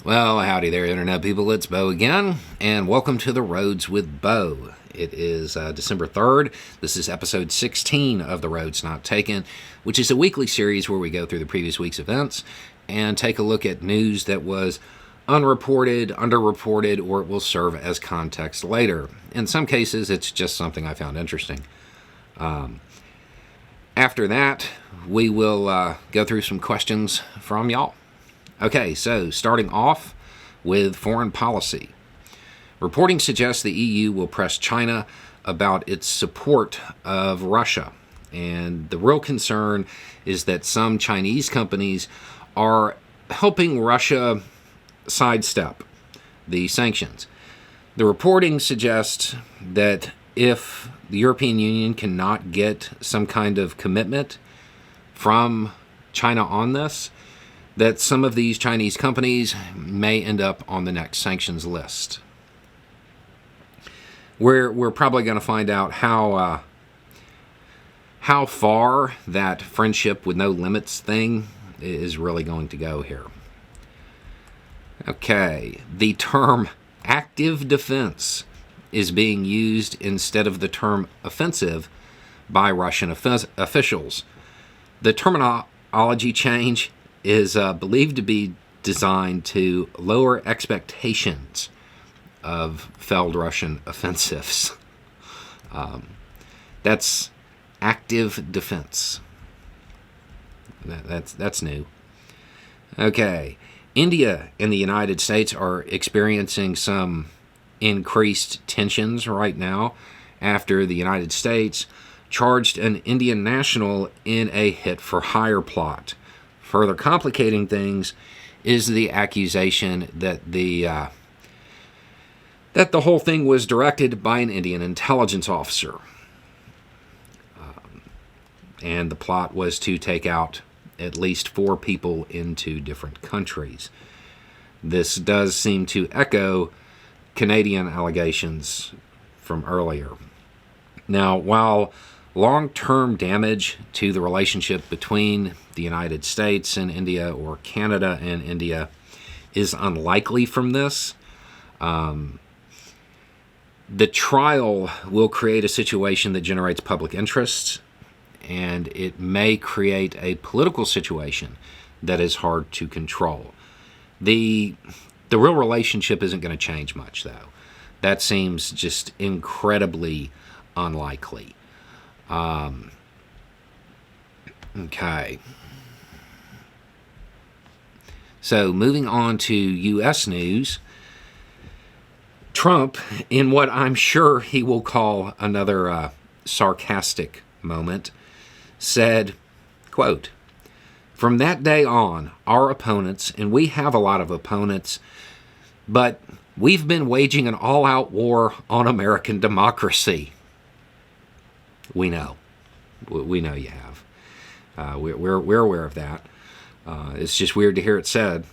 Well, howdy there, Internet people. It's Bo again, and welcome to The Roads with Bo. It is December 3rd. This is episode 16 of The Roads Not Taken, which is a weekly series where we go through the previous week's events and take a look at news that was unreported, underreported, or it will serve as context later. In some cases, it's just something I found interesting. After that, we will go through some questions from y'all. Okay, so starting off with foreign policy. Reporting suggests the EU will press China about its support of Russia. And the real concern is that some Chinese companies are helping Russia sidestep the sanctions. The reporting suggests that if the European Union cannot get some kind of commitment from China on this, that some of these Chinese companies may end up on the next sanctions list. We're probably going to find out how far that friendship with no limits thing is really going to go here. Okay, the term active defense is being used instead of the term offensive by Russian officials. The terminology change is believed to be designed to lower expectations of failed Russian offensives. That's active defense. That's new. Okay, India and the United States are experiencing some increased tensions right now after the United States charged an Indian national in a hit-for-hire plot. Further complicating things is the accusation that the whole thing was directed by an Indian intelligence officer. And the plot was to take out at least 4 people in 2 different countries. This does seem to echo Canadian allegations from earlier. Now, while long-term damage to the relationship between the United States and India or Canada and India is unlikely from this, the trial will create a situation that generates public interest, and it may create a political situation that is hard to control. The real relationship isn't going to change much, though. That seems just incredibly unlikely. Okay. So moving on to U.S. news, Trump, in what I'm sure he will call another sarcastic moment, said, quote, "From that day on, our opponents, and we have a lot of opponents, but we've been waging an all-out war on American democracy." We know. We know you have. We're aware of that. It's just weird to hear it said.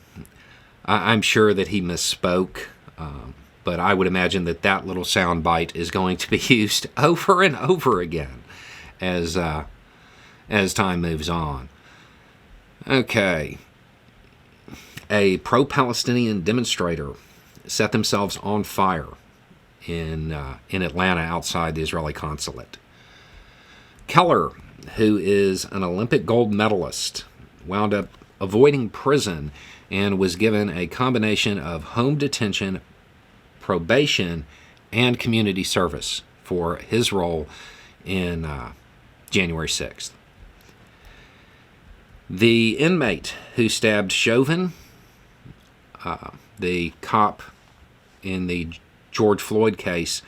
I'm sure that he misspoke, but I would imagine that little sound bite is going to be used over and over again as time moves on. Okay. A pro-Palestinian demonstrator set themselves on fire in Atlanta outside the Israeli consulate. Keller, who is an Olympic gold medalist, wound up avoiding prison and was given a combination of home detention, probation, and community service for his role in January 6th. The inmate who stabbed Chauvin, the cop in the George Floyd case,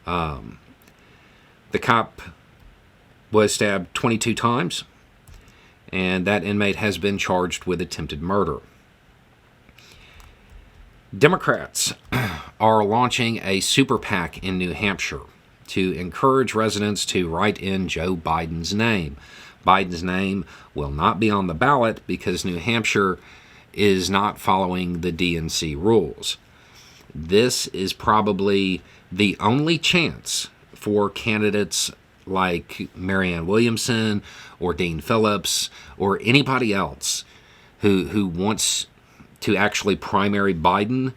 the cop was stabbed 22 times, and that inmate has been charged with attempted murder. Democrats are launching a super PAC in New Hampshire to encourage residents to write in Joe Biden's name. Biden's name will not be on the ballot because New Hampshire is not following the DNC rules. This is probably the only chance for candidates like Marianne Williamson or Dean Phillips or anybody else who wants to actually primary Biden,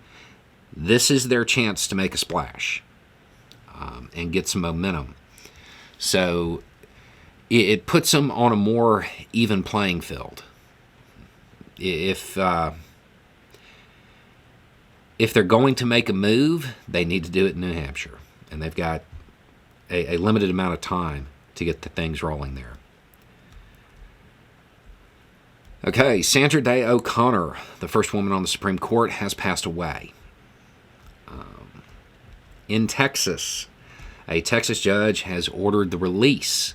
this is their chance to make a splash and get some momentum. So it puts them on a more even playing field. If they're going to make a move, they need to do it in New Hampshire. And they've got a limited amount of time to get the things rolling there. Okay, Sandra Day O'Connor, the first woman on the Supreme Court, has passed away. In Texas, a Texas judge has ordered the release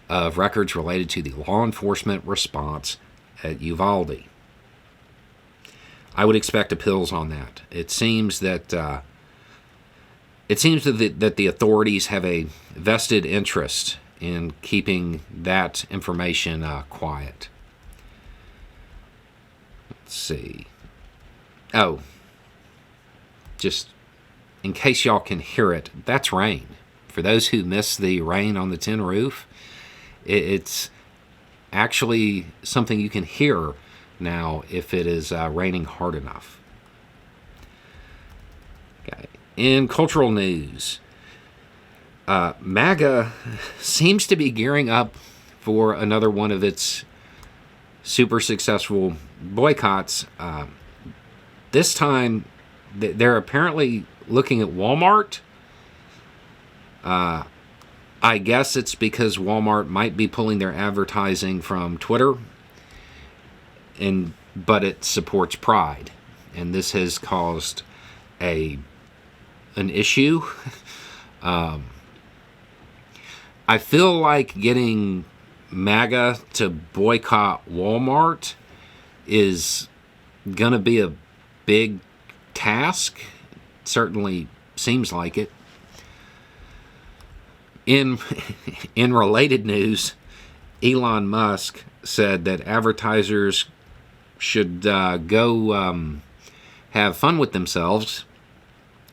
of records related to the law enforcement response at Uvalde. I would expect appeals on that. It seems that the authorities have a vested interest in keeping that information quiet. Let's see. Oh, just in case y'all can hear it, that's rain. For those who miss the rain on the tin roof, it's actually something you can hear now if it is raining hard enough. Okay. In cultural news, MAGA seems to be gearing up for another one of its super successful boycotts. This time, they're apparently looking at Walmart. I guess it's because Walmart might be pulling their advertising from Twitter, but it supports Pride, and this has caused an issue. I feel like getting MAGA to boycott Walmart is going to be a big task. It certainly seems like it. In related news, Elon Musk said that advertisers should go have fun with themselves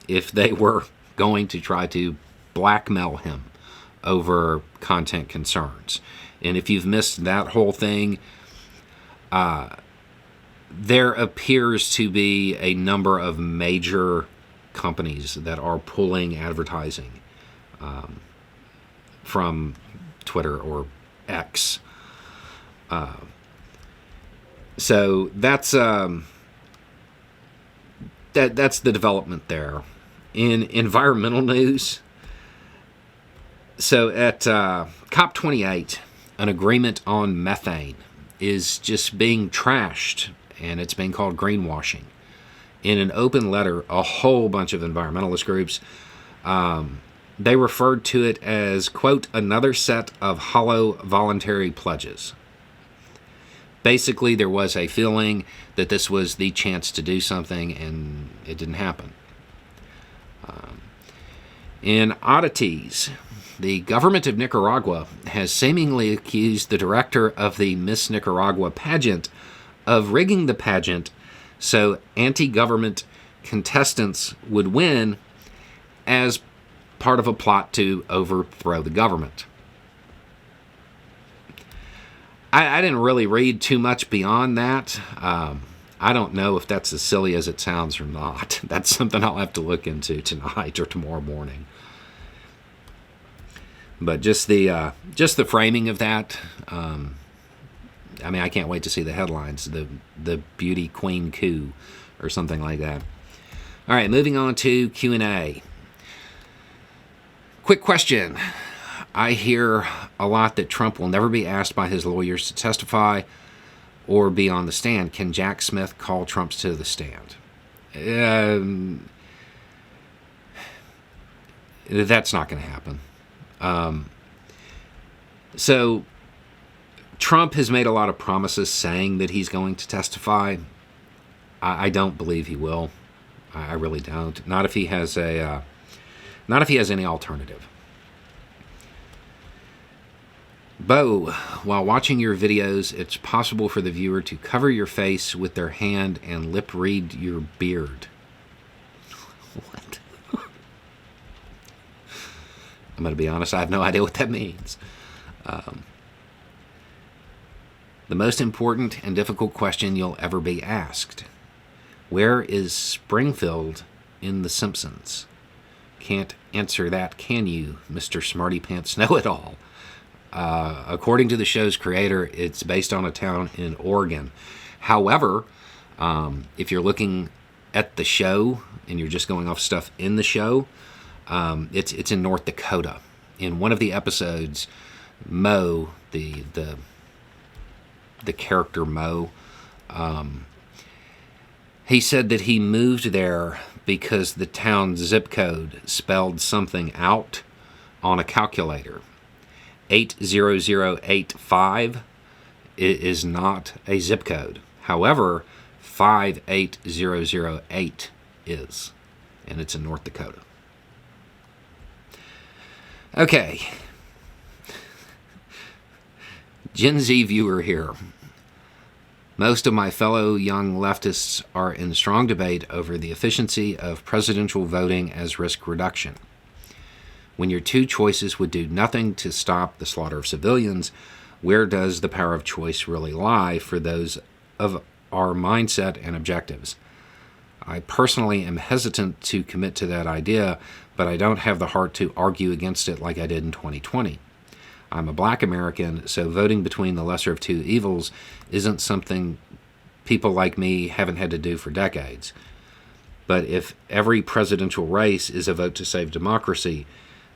if they were going to try to blackmail him over content concerns. And if you've missed that whole thing, there appears to be a number of major companies that are pulling advertising from Twitter or X. So that's that's the development there. In environmental news, so at COP28, an agreement on methane is just being trashed, and it's being called greenwashing. In an open letter, a whole bunch of environmentalist groups, they referred to it as, quote, another set of hollow voluntary pledges. Basically, there was a feeling that this was the chance to do something, and it didn't happen. In oddities, the government of Nicaragua has seemingly accused the director of the Miss Nicaragua pageant of rigging the pageant so anti-government contestants would win as part of a plot to overthrow the government. I didn't really read too much beyond that. I don't know if that's as silly as it sounds or not. That's something I'll have to look into tonight or tomorrow morning. But just the framing of that, I mean, I can't wait to see the headlines. The beauty queen coup or something like that. All right, moving on to Q&A. Quick question. I hear a lot that Trump will never be asked by his lawyers to testify or be on the stand. Can Jack Smith call Trump to the stand? That's not going to happen. So Trump has made a lot of promises saying that he's going to testify. I don't believe he will. I really don't. Not if he has any alternative. Bo, while watching your videos, it's possible for the viewer to cover your face with their hand and lip read your beard. What? I'm going to be honest, I have no idea what that means. The most important and difficult question you'll ever be asked. Where is Springfield in The Simpsons? Can't answer that, can you, Mr. Smarty Pants Know-It-All? According to the show's creator, it's based on a town in Oregon. However, if you're looking at the show and you're just going off stuff in the show, it's in North Dakota. In one of the episodes, Mo, the character Mo, he said that he moved there because the town's zip code spelled something out on a calculator. 80085 is not a zip code. However, 58008 is, and it's in North Dakota. Okay. Gen Z viewer here. Most of my fellow young leftists are in strong debate over the efficiency of presidential voting as risk reduction. When your two choices would do nothing to stop the slaughter of civilians, where does the power of choice really lie for those of our mindset and objectives? I personally am hesitant to commit to that idea, but I don't have the heart to argue against it like I did in 2020. I'm a black American, so voting between the lesser of two evils isn't something people like me haven't had to do for decades. But if every presidential race is a vote to save democracy,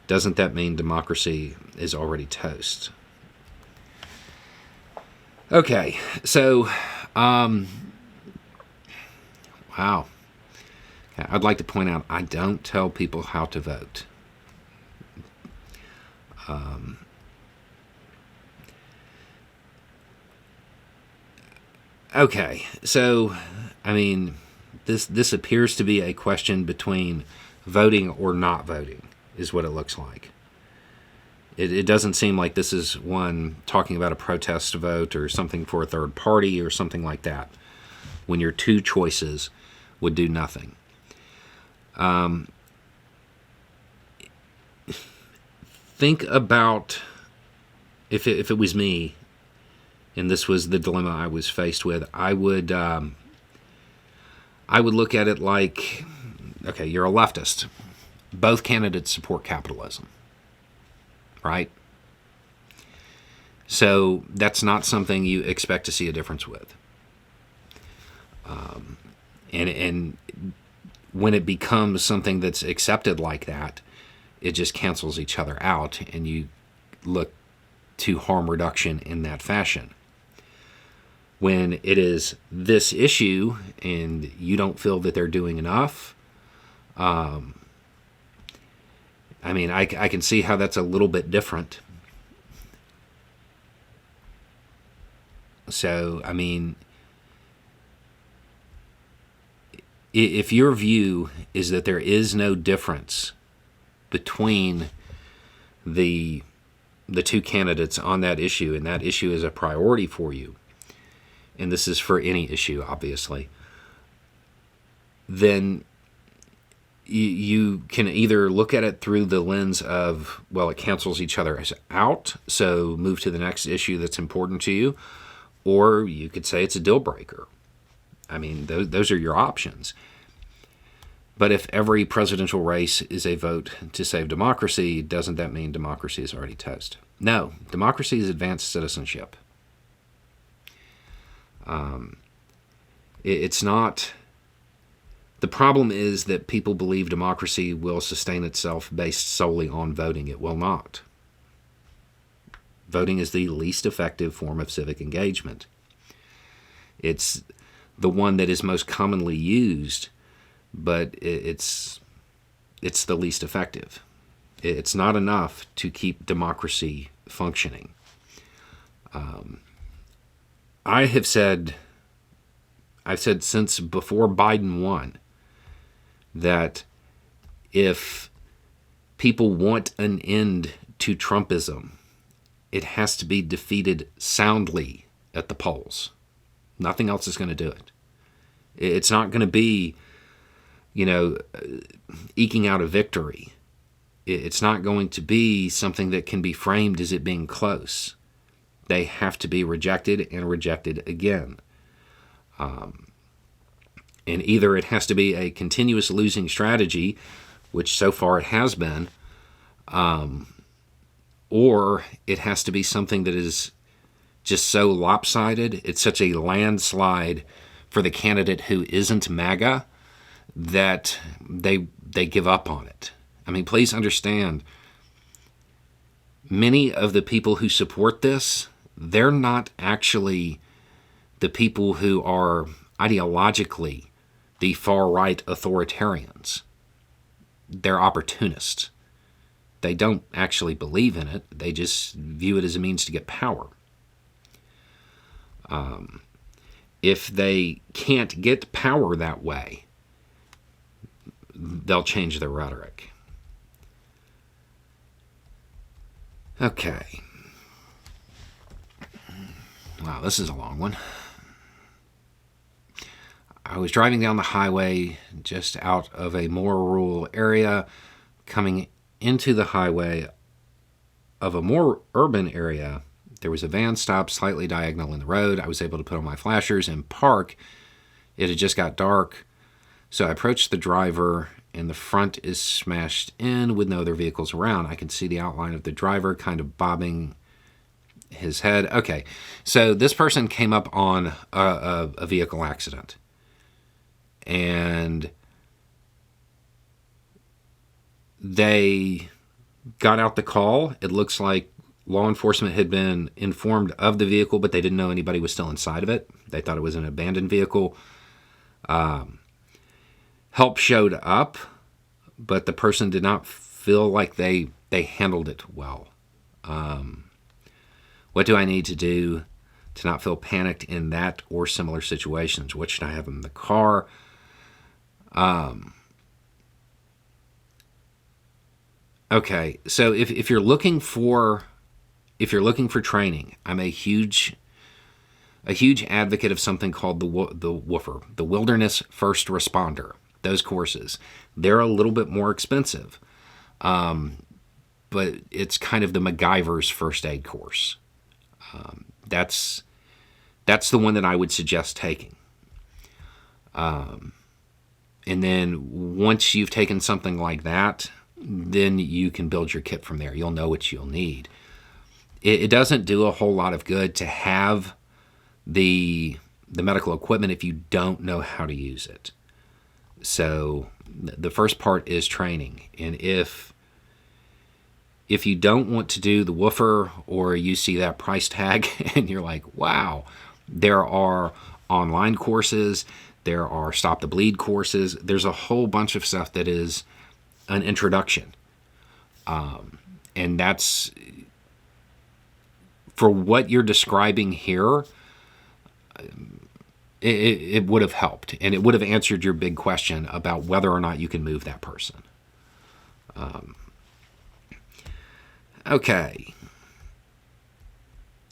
doesn't that mean democracy is already toast? Okay, so, wow. I'd like to point out, I don't tell people how to vote. Okay, so, I mean, this appears to be a question between voting or not voting, is what it looks like. It doesn't seem like this is one talking about a protest vote or something for a third party or something like that, when your two choices would do nothing. Think about if it was me, and this was the dilemma I was faced with, I would look at it like, okay, you're a leftist. Both candidates support capitalism, right? So that's not something you expect to see a difference with. And when it becomes something that's accepted like that, it just cancels each other out, and you look to harm reduction in that fashion. When it is this issue and you don't feel that they're doing enough, I mean, I can see how that's a little bit different. So, I mean, if your view is that there is no difference between the two candidates on that issue, and that issue is a priority for you, and this is for any issue, obviously, then you can either look at it through the lens of, well, it cancels each other out, so move to the next issue that's important to you, or you could say it's a deal breaker. I mean, those are your options. But if every presidential race is a vote to save democracy, doesn't that mean democracy is already toast? No, democracy is advanced citizenship. It's not. The problem is that people believe democracy will sustain itself based solely on voting. It will not. Voting is the least effective form of civic engagement. It's the one that is most commonly used, but it's the least effective. It's not enough to keep democracy functioning. I've said since before Biden won that if people want an end to Trumpism, it has to be defeated soundly at the polls. Nothing else is going to do it. It's not going to be, eking out a victory. It's not going to be something that can be framed as it being close. They have to be rejected and rejected again. And either it has to be a continuous losing strategy, which so far it has been, or it has to be something that is just so lopsided, it's such a landslide for the candidate who isn't MAGA that they give up on it. I mean, please understand, many of the people who support this, they're not actually the people who are ideologically the far-right authoritarians. They're opportunists. They don't actually believe in it. They just view it as a means to get power. If they can't get power that way, they'll change their rhetoric. Okay. Wow, this is a long one. I was driving down the highway just out of a more rural area, coming into the highway of a more urban area. There was a van stopped slightly diagonal in the road. I was able to put on my flashers and park. It had just got dark, so I approached the driver, and the front is smashed in with no other vehicles around. I can see the outline of the driver kind of bobbing his head. Okay, so this person came up on a vehicle accident, and they got out the call. It looks like law enforcement had been informed of the vehicle, but they didn't know anybody was still inside of it. They thought it was an abandoned vehicle. Help showed up, but the person did not feel like they handled it well. What do I need to do to not feel panicked in that or similar situations? What should I have in the car? Okay, so if you're looking for training, I'm a huge advocate of something called the WFR, the Wilderness First Responder. Those courses, they're a little bit more expensive, but it's kind of the MacGyver's first aid course. That's the one that I would suggest taking. And then once you've taken something like that, then you can build your kit from there. You'll know what you'll need. It doesn't do a whole lot of good to have the medical equipment if you don't know how to use it. So the first part is training. And if you don't want to do the woofer, or you see that price tag and you're like, wow, there are online courses, there are Stop the Bleed courses, there's a whole bunch of stuff that is an introduction. And that's, for what you're describing here, it would have helped, and it would have answered your big question about whether or not you can move that person. Okay.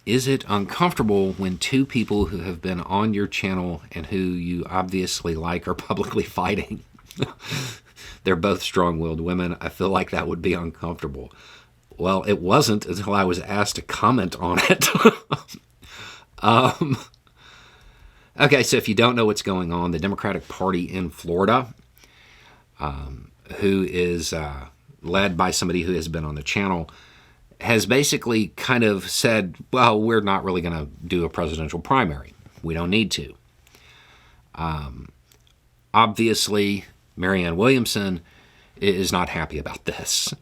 Is it uncomfortable when two people who have been on your channel and who you obviously like are publicly fighting? They're both strong-willed women. I feel like that would be uncomfortable. Well, it wasn't until I was asked to comment on it. Okay, so if you don't know what's going on, the Democratic Party in Florida, who is led by somebody who has been on the channel, has basically kind of said, well, we're not really going to do a presidential primary. We don't need to. Obviously, Marianne Williamson is not happy about this.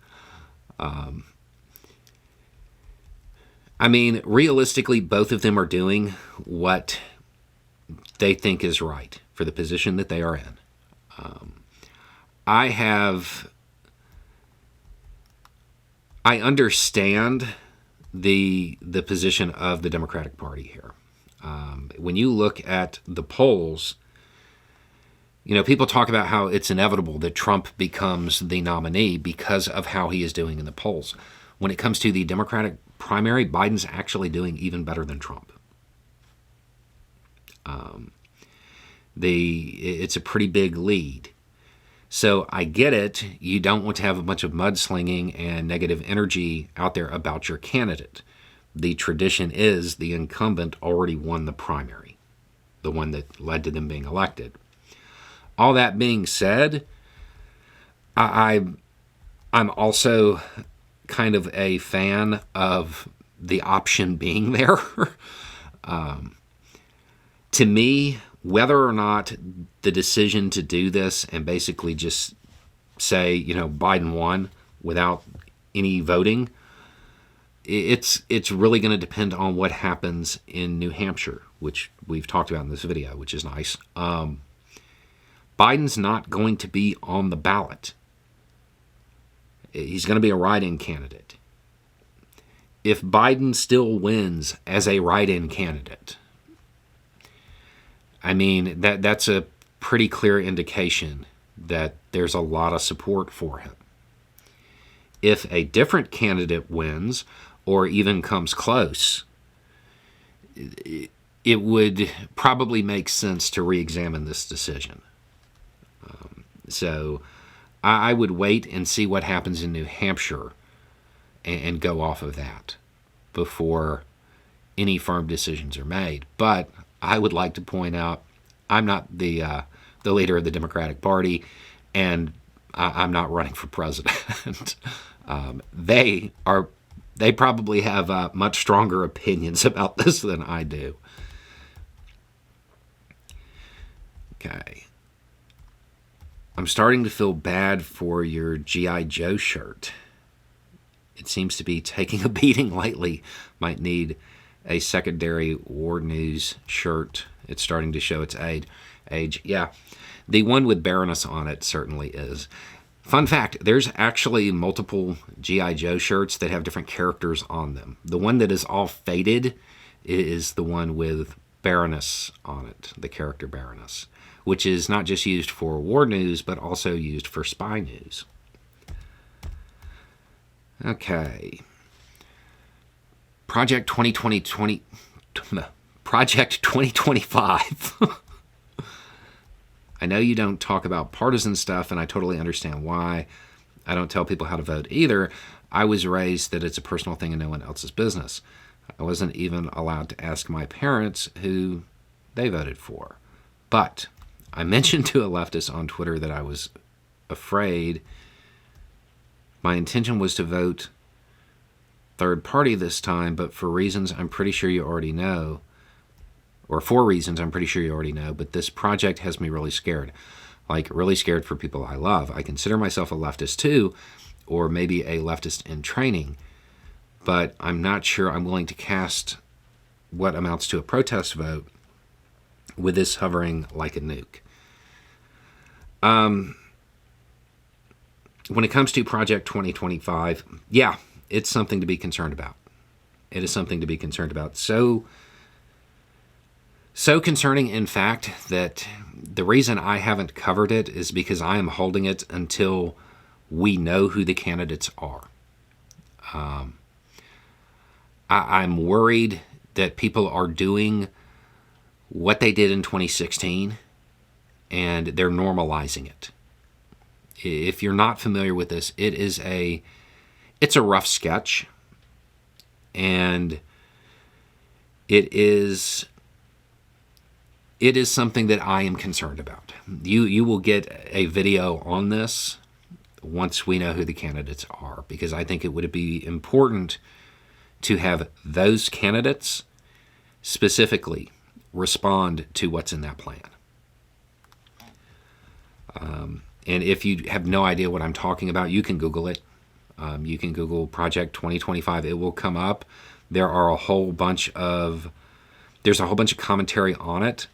I mean, realistically, both of them are doing what they think is right for the position that they are in. I understand the position of the Democratic Party here. When you look at the polls, you know, people talk about how it's inevitable that Trump becomes the nominee because of how he is doing in the polls. When it comes to the Democratic primary, Biden's actually doing even better than Trump. It's a pretty big lead. So I get it. You don't want to have a bunch of mudslinging and negative energy out there about your candidate. The tradition is the incumbent already won the primary, the one that led to them being elected. All that being said, I'm also kind of a fan of the option being there. To me, whether or not the decision to do this and basically just say, Biden won without any voting, it's really going to depend on what happens in New Hampshire, which we've talked about in this video, which is nice. Biden's not going to be on the ballot. He's going to be a write-in candidate. If Biden still wins as a write-in candidate, I mean, that's a pretty clear indication that there's a lot of support for him. If a different candidate wins or even comes close, it would probably make sense to re-examine this decision. So I would wait and see what happens in New Hampshire and go off of that before any firm decisions are made. But I would like to point out, I'm not the leader of the Democratic Party, and I'm not running for president. They probably have much stronger opinions about this than I do. Okay. I'm starting to feel bad for your G.I. Joe shirt. It seems to be taking a beating lately. Might need a secondary War News shirt. It's starting to show its age. Yeah, the one with Baroness on it certainly is. Fun fact, there's actually multiple G.I. Joe shirts that have different characters on them. The one that is all faded is the one with Baroness on it, the character Baroness, which is not just used for war news, but also used for spy news. Okay. Project 2025. I know you don't talk about partisan stuff, and I totally understand why. I don't tell people how to vote either. I was raised that it's a personal thing and no one else's business. I wasn't even allowed to ask my parents who they voted for. But I mentioned to a leftist on Twitter that I was afraid. My intention was to vote third party this time, but for reasons I'm pretty sure you already know, or for reasons I'm pretty sure you already know, but this project has me really scared. Like, really scared for people I love. I consider myself a leftist too, or maybe a leftist in training, but I'm not sure I'm willing to cast what amounts to a protest vote with this hovering like a nuke. When it comes to Project 2025, yeah, it's something to be concerned about. It is something to be concerned about. So concerning, in fact, that the reason I haven't covered it is because I am holding it until we know who the candidates are. I'm worried that people are doing what they did in 2016, and they're normalizing it. If you're not familiar with this, it's a rough sketch, and it is something that I am concerned about. You will get a video on this once we know who the candidates are, because I think it would be important to have those candidates specifically respond to what's in that plan. And if you have no idea what I'm talking about, you can Google it. You can Google Project 2025. It will come up. There's a whole bunch of commentary on it.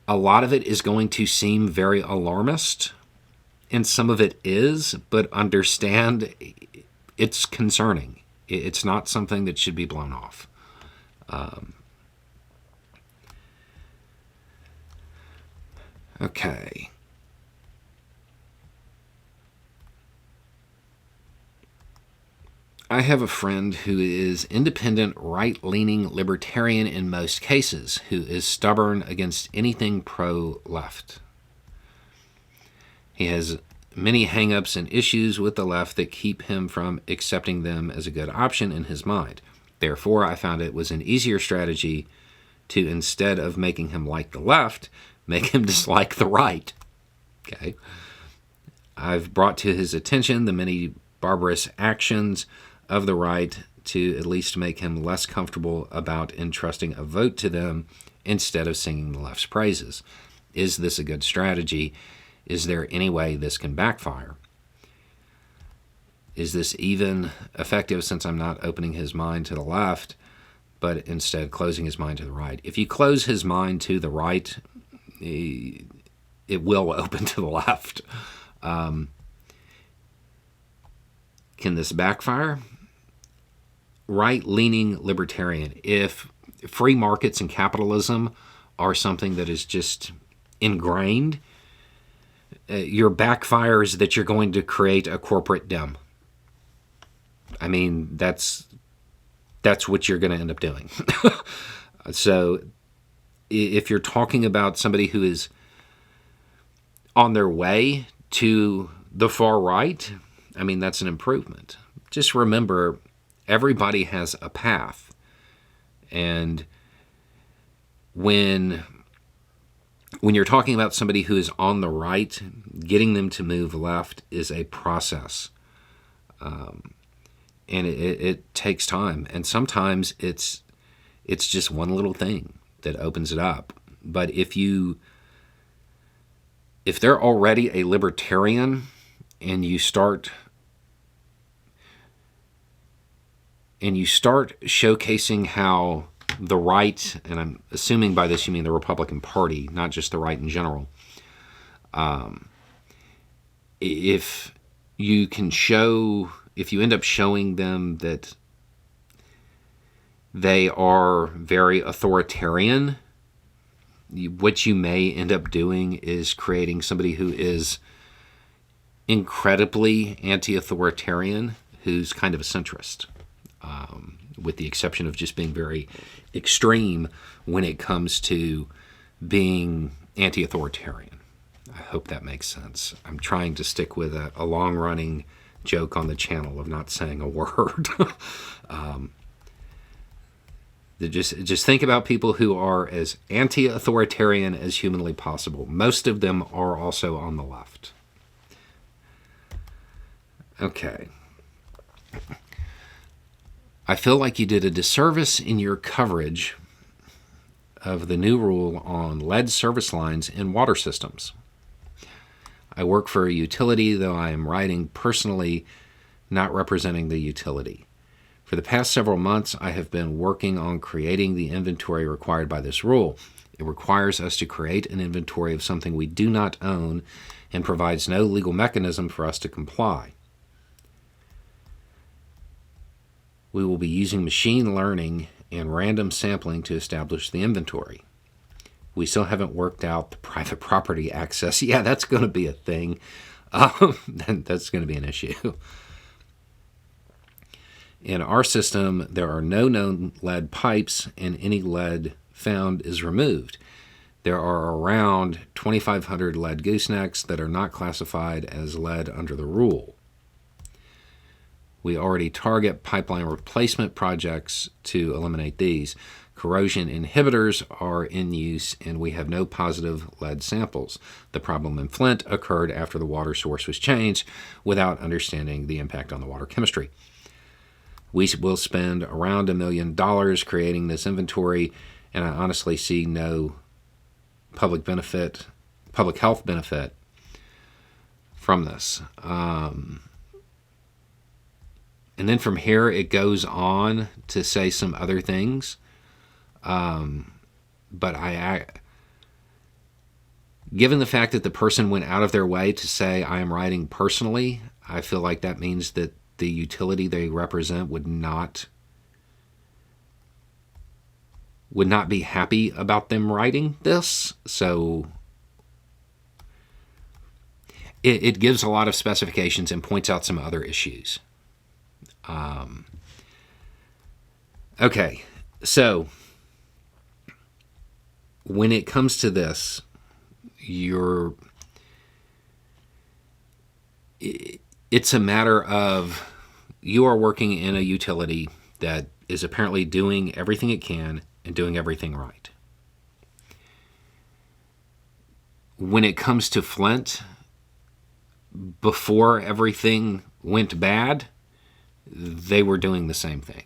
A lot of it is going to seem very alarmist, and some of it is, but understand it's concerning. It's not something that should be blown off. Okay. I have a friend who is independent, right-leaning libertarian in most cases, who is stubborn against anything pro-left. He has many hang-ups and issues with the left that keep him from accepting them as a good option in his mind. Therefore, I found it was an easier strategy to, instead of making him like the left, make him dislike the right. Okay. I've brought to his attention the many barbarous actions of the right to at least make him less comfortable about entrusting a vote to them instead of singing the left's praises. Is this a good strategy? Is there any way this can backfire? Is this even effective since I'm not opening his mind to the left, but instead closing his mind to the right? If you close his mind to the right, it will open to the left. Can this backfire? Right-leaning libertarian. If free markets and capitalism are something that is just ingrained, your backfire is that you're going to create a corporate dem. I mean, that's what you're going to end up doing. So if you're talking about somebody who is on their way to the far right, I mean, that's an improvement. Just remember, everybody has a path. And when you're talking about somebody who is on the right, getting them to move left is a process. And it takes time. And sometimes it's just one little thing that opens it up. But if they're already a libertarian and you start showcasing how the right, and I'm assuming by this you mean the Republican Party, not just the right in general, if you end up showing them that they are very authoritarian, what you may end up doing is creating somebody who is incredibly anti-authoritarian, who's kind of a centrist, with the exception of just being very extreme when it comes to being anti-authoritarian. I hope that makes sense. I'm trying to stick with a long-running joke on the channel of not saying a word. Just think about people who are as anti-authoritarian as humanly possible. Most of them are also on the left. Okay. I feel like you did a disservice in your coverage of the new rule on lead service lines in water systems. I work for a utility, though I am writing personally, not representing the utility. For the past several months, I have been working on creating the inventory required by this rule. It requires us to create an inventory of something we do not own and provides no legal mechanism for us to comply. We will be using machine learning and random sampling to establish the inventory. We still haven't worked out the private property access. Yeah, that's going to be a thing. That's going to be an issue. In our system, there are no known lead pipes, and any lead found is removed. There are around 2,500 lead goosenecks that are not classified as lead under the rule. We already target pipeline replacement projects to eliminate these. Corrosion inhibitors are in use, and we have no positive lead samples. The problem in Flint occurred after the water source was changed without understanding the impact on the water chemistry. We will spend around $1 million creating this inventory, and I honestly see no public health benefit from this. And then from here, it goes on to say some other things. But given the fact that the person went out of their way to say, I am writing personally, I feel like that means that the utility they represent would not be happy about them writing this. So it gives a lot of specifications and points out some other issues. Okay, so when it comes to this, it's a matter of you are working in a utility that is apparently doing everything it can and doing everything right. when it comes to Flint, before everything went bad, they were doing the same thing.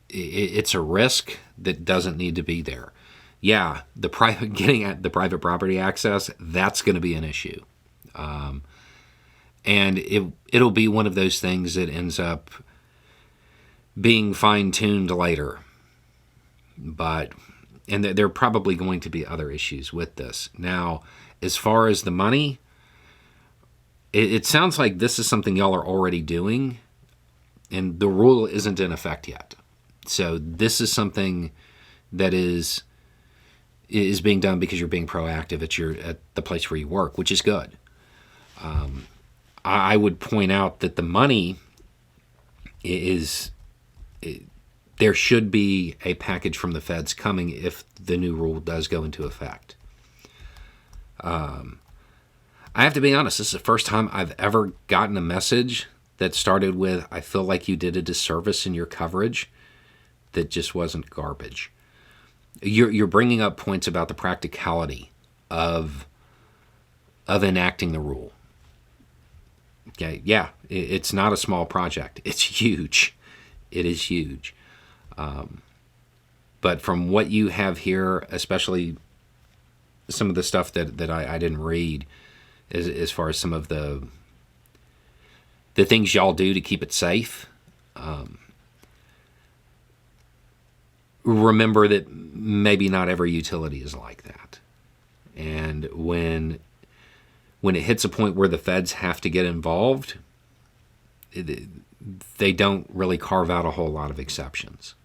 It's a risk that doesn't need to be there. Yeah, getting at the private property access, that's going to be an issue. And it'll be one of those things that ends up being fine-tuned later. And there are probably going to be other issues with this. Now, as far as the money, it sounds like this is something y'all are already doing, and the rule isn't in effect yet. So this is something that is being done because you're being proactive at the place where you work, which is good. I would point out that the money there should be a package from the feds coming if the new rule does go into effect. I have to be honest, this is the first time I've ever gotten a message that started with, "I feel like you did a disservice in your coverage," that just wasn't garbage. You're bringing up points about the practicality of enacting the rule. Okay, yeah, it's not a small project. It's huge. It is huge. But from what you have here, especially some of the stuff that I didn't read, as far as some of the things y'all do to keep it safe, remember that maybe not every utility is like that. And when it hits a point where the feds have to get involved, they don't really carve out a whole lot of exceptions.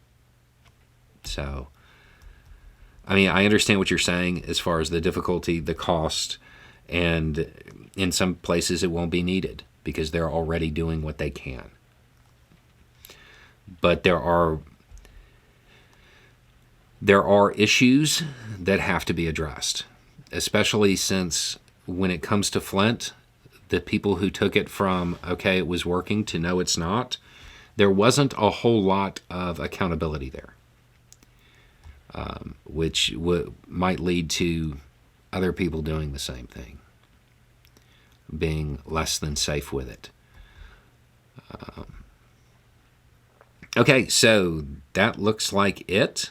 So, I mean, I understand what you're saying as far as the difficulty, the cost, and in some places it won't be needed because they're already doing what they can. But there are issues that have to be addressed, especially since when it comes to Flint, the people who took it from, okay, it was working, to no, it's not, there wasn't a whole lot of accountability there, which might lead to other people doing the same thing, being less than safe with it. Okay, so that looks like it.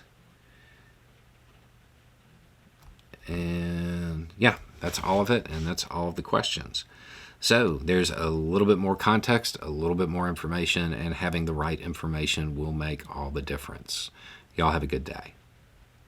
And yeah, that's all of it, and that's all of the questions. So there's a little bit more context, a little bit more information, and having the right information will make all the difference. Y'all have a good day.